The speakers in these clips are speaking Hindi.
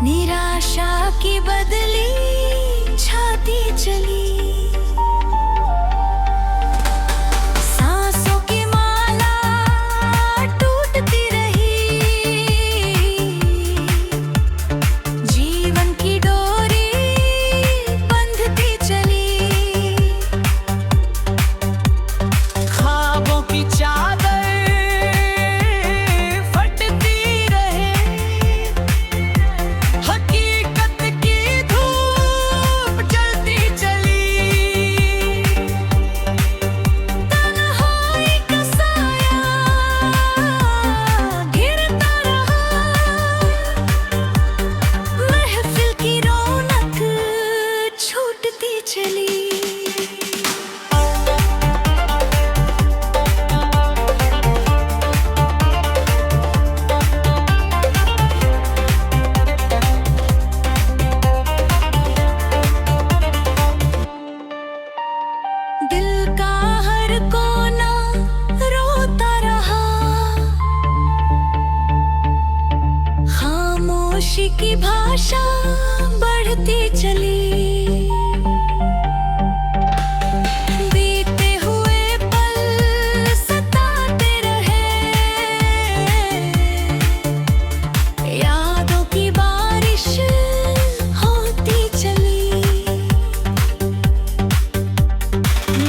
निराशा की बदली छाती चली। सांसों की माला टूटती रही, जीवन की डोरी बंधती चली। ख्वाबों की चादर फटती रहे, हकीकत की धूप जलती चली। तन्हाई का साया घिरता रहा, महफिल की रौनक छूटती चली। दिल का हर कोना रोता रहा, खामोशी की भाषा बढ़ती चली। बीते हुए पल सताते रहे, यादों की बारिश होती चली।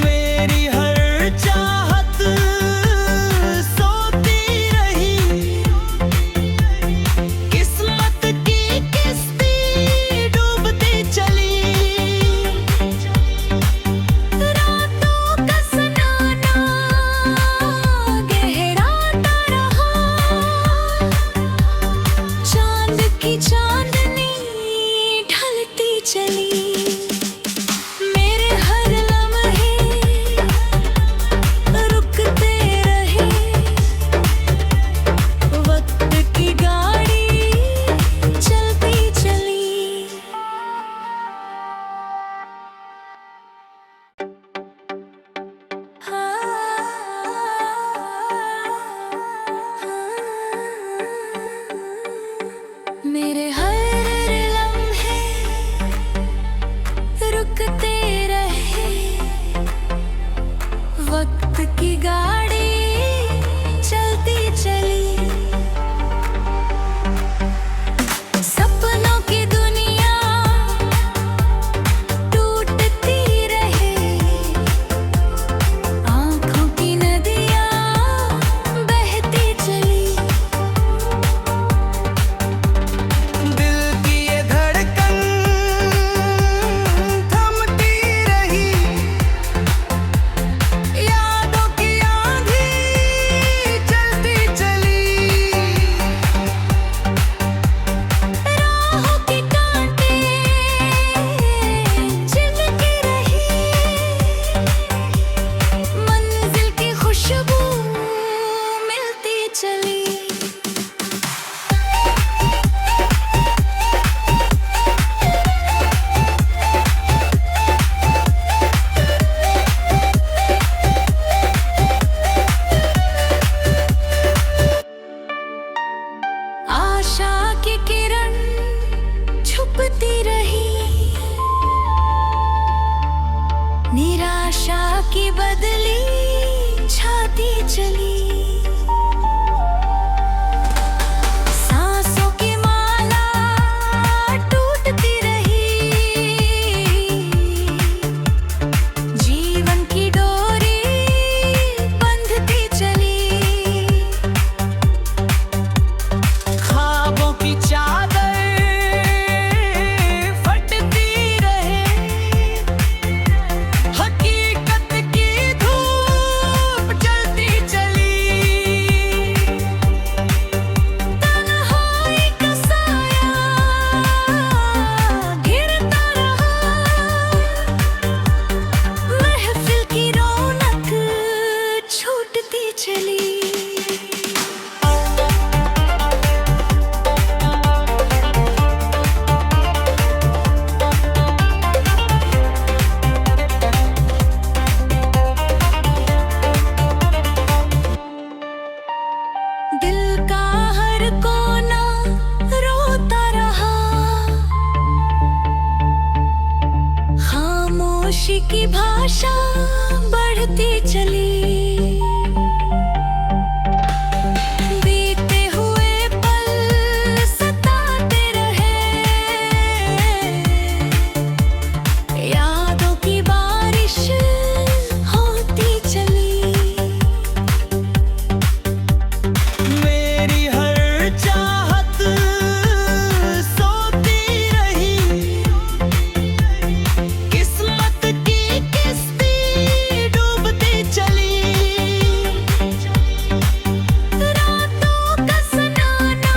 मेरी हर चाहत सोती रही, किस्मत की किस्ती डूबती चली। भाषा बढ़ती चली। बीते हुए पल सताते रहे, यादों की बारिश होती चली। मेरी हर चाहत सोती रही, किस्मत की किस्ती डूबती चली। रातों का सनाना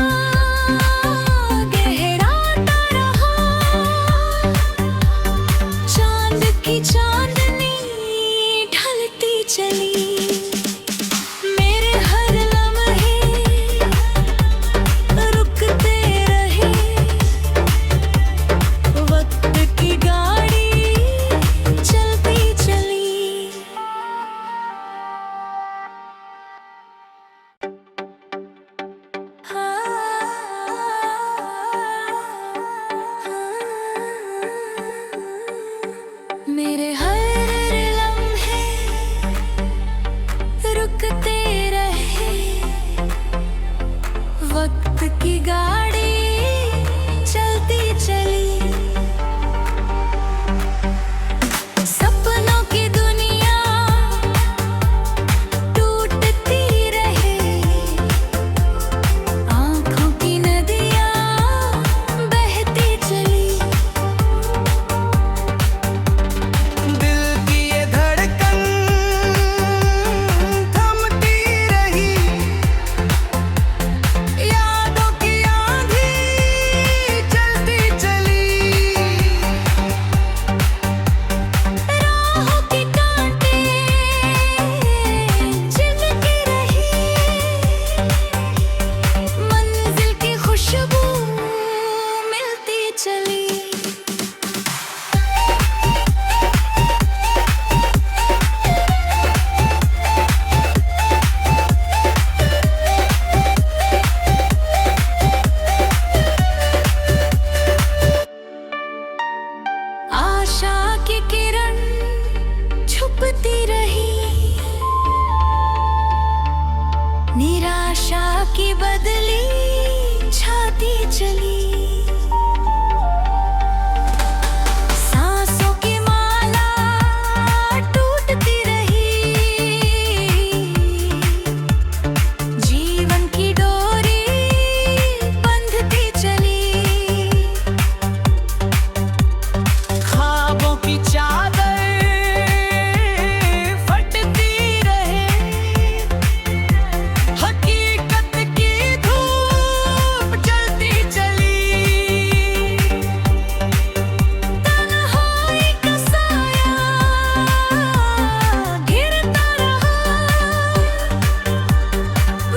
गहराता रहा, चांद की चांदनी ढलती चली। मेरे हर लम्हे रुकते रहे, वक्त की गाड़ी चलती चली। मेरे हर लम्हे रुकते रहे, वक्त की गाड़ी चलती चली। सपनों की दुनिया टूटती रहे, आँखों की नदियाँ बहती चली। दिल की ये धड़कन थमती रही, यादों की आंधी चलती चली। राहों के कांटे चिपकी रही, मंजिल की खुशबू मिलती चली। आशा की किरण छुपती रही, निराशा की बदली छाती चली। सांसों की माला टूटती रही, जीवन की डोरी बंधती चली। ख्वाबों की चादर फटती रहे, हकीकत की धूप जलती चली। तन्हाई का साया घिरता रहा,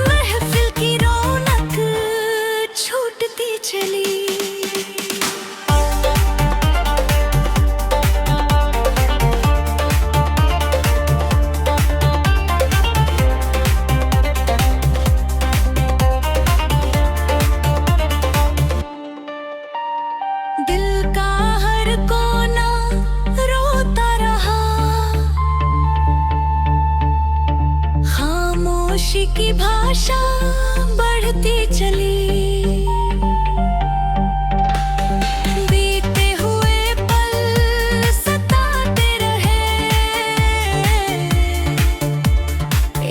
महफिल की रौनक छूटती चली। दिल का हर कोना रोता रहा, खामोशी की भाषा बढ़ती चली। बीते हुए पल सताते रहे,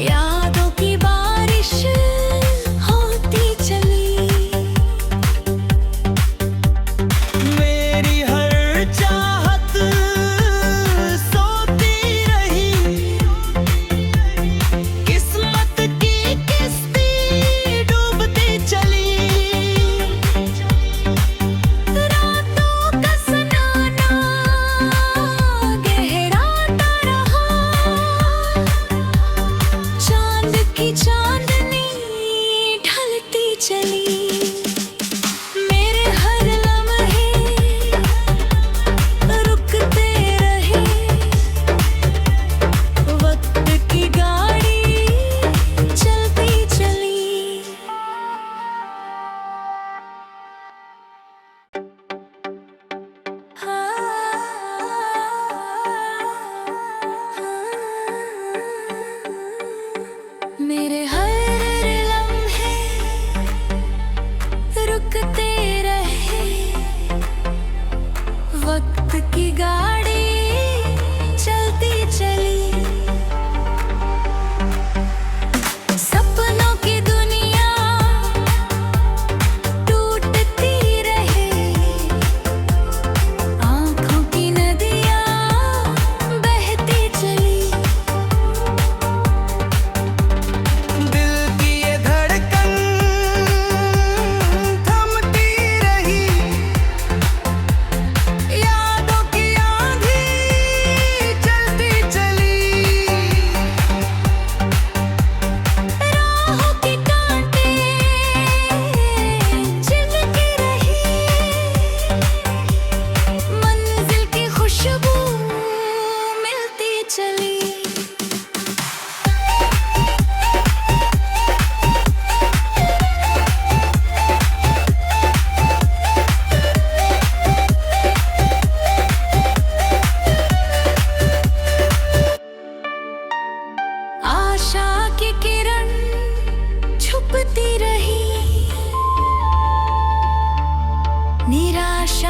यादों की बारिश होती चली। मेरी हर चाहत सोती रही, किस्मत की किस्ती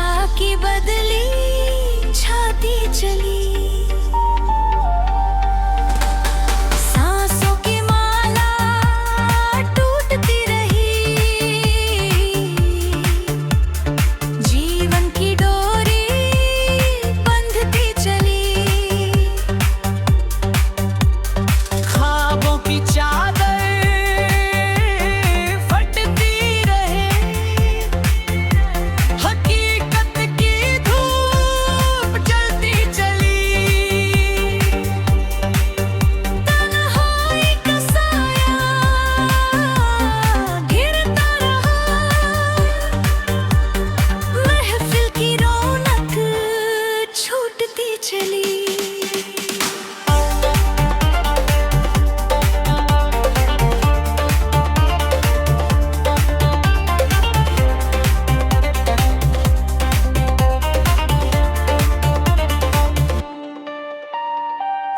आशा की बदली छाती चली। सांसों की माला टूटती रही, जीवन की डोरी बंधती चली। ख्वाबों की चादर फटती रहे, हकीकत की धूप जलती चली। तन्हाई का साया घिरता रहा, महफिल की रौनक छूटती चली।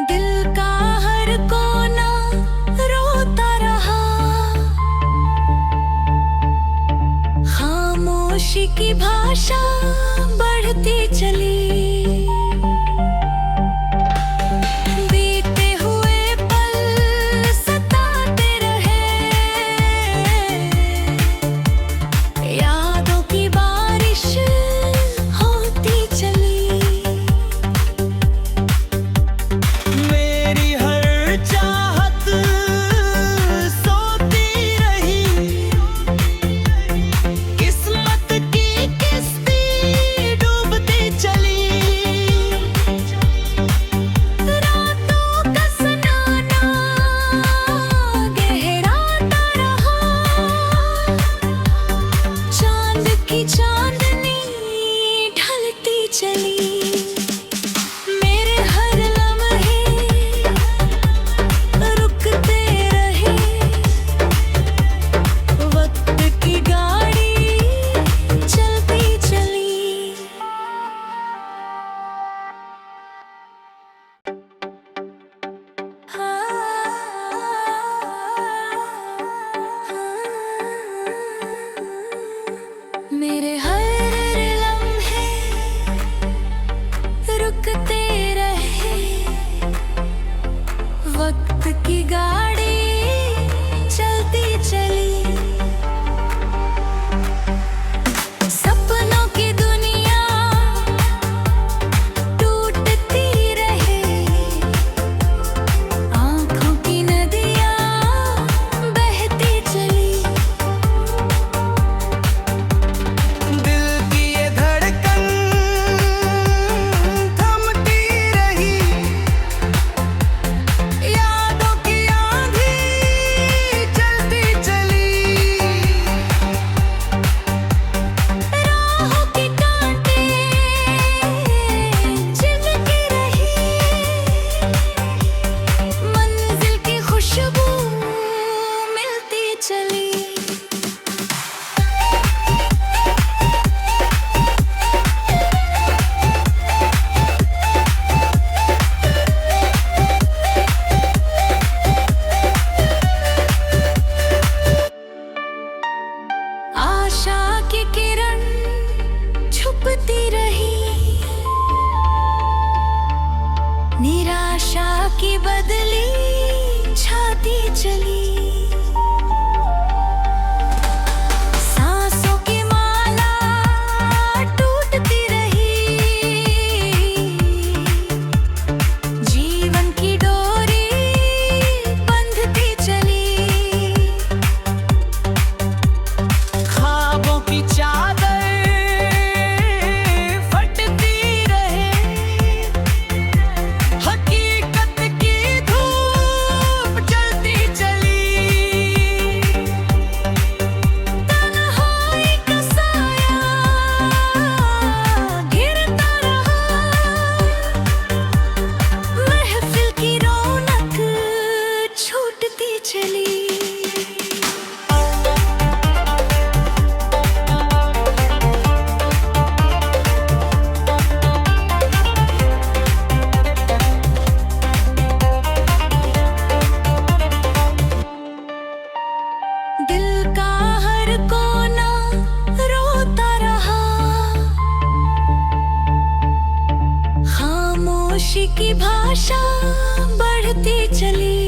दिल का हर कोना रोता रहा, खामोशी की भाषा बढ़ती चली। बीते हुए पल सताते रहे, यादों की बारिश होती चली। मेरी हर चाहत सोती रही, किस्मत की किस्ती डूबती चली। रातों का सनाना गहराता रहा, चांद की चांदनी ढलती चली। मेरे हर लम्हे रुकते रहे, वक्त की गाड़ी चलती चली। मेरे हर लम्हे रुकते रहे, वक्त की गाड़ी चलती चली। सपनों की दुनिया टूटती रहे, आँखों की नदियाँ बहती चली। दिल की ये धड़कन थमती रही, यादों की आंधी चलती चली। राहों के कांटे चिपकी रही, मंजिल की खुशबू मिलती चली। आशा की किरण छुपती रही, निराशा की बदली छाती चली। सांसों की माला टूटती रही, जीवन की डोरी बंधती चली। ख्वाबों की चादर फटती रहे, हकीकत की धूप जलती चली। की भाषा बढ़ती चली।